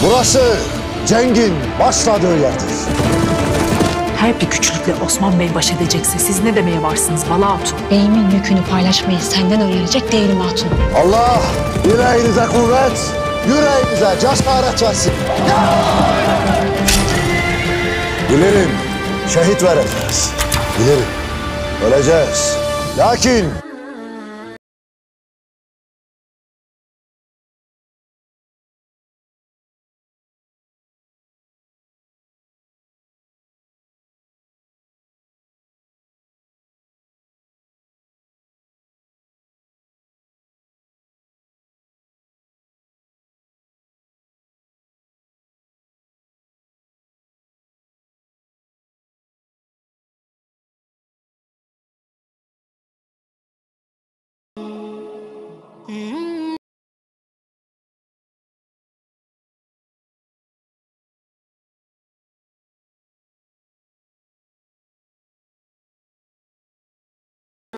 Burası cengin başladığı yerdir. Her bir güçlükle Osman Bey baş edecekse siz ne demeye varsınız Bala Hatun? Beyimin yükünü paylaşmayı senden öğrenecek değilim hatun. Allah yüreğinize kuvvet, yüreğinize cesaret versin. Bilirim şehit vereceğiz. Bilirim öleceğiz. Lakin